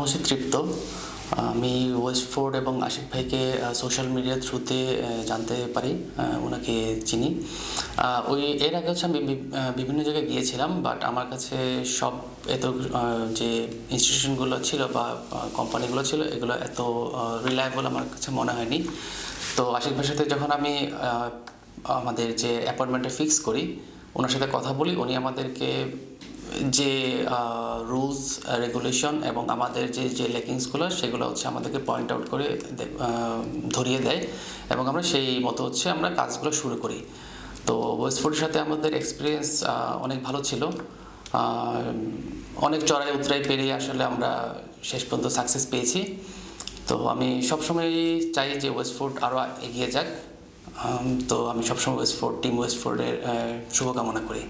হচ্ছে তৃপ্ত। আমি ওয়েস্টফোর্ড এবং আশিক ভাইকে সোশ্যাল মিডিয়ার থ্রুতে জানতে পারি। ওনাকে চিনি। এর আগে হচ্ছে আমি বিভিন্ন জায়গায় গিয়েছিলাম, বাট আমার কাছে সব এত যে ইনস্টিটিউশনগুলো ছিল বা কোম্পানিগুলো ছিল, এগুলো এত রিলায়েবল আমার কাছে মনে হয়নি। তো আশিক ভাইয়ের সাথে যখন আমি আমাদের যে অ্যাপয়েন্টমেন্টটা ফিক্স করি, ওনার সাথে কথা বলি, উনি আমাদেরকে যে রুলস রেগুলেশন এবং আমাদের যে লেকিংসগুলো, সেগুলো হচ্ছে আমাদেরকে পয়েন্ট আউট করে ধরিয়ে দেয়, এবং আমরা সেই মতো হচ্ছে আমরা কাজগুলো শুরু করি। তো ওয়েস্টফোর্ডের সাথে আমাদের এক্সপিরিয়েন্স অনেক ভালো ছিল। অনেক চড়াই উতরাই পেরিয়ে আসলে আমরা শেষ পর্যন্ত সাকসেস পেয়েছি। তো আমি সবসময় চাই যে ওয়েস্টফোর্ড আরও এগিয়ে যাক। তো আমি সবসময় টিম ওয়েস্টফোর্ডের শুভকামনা করি।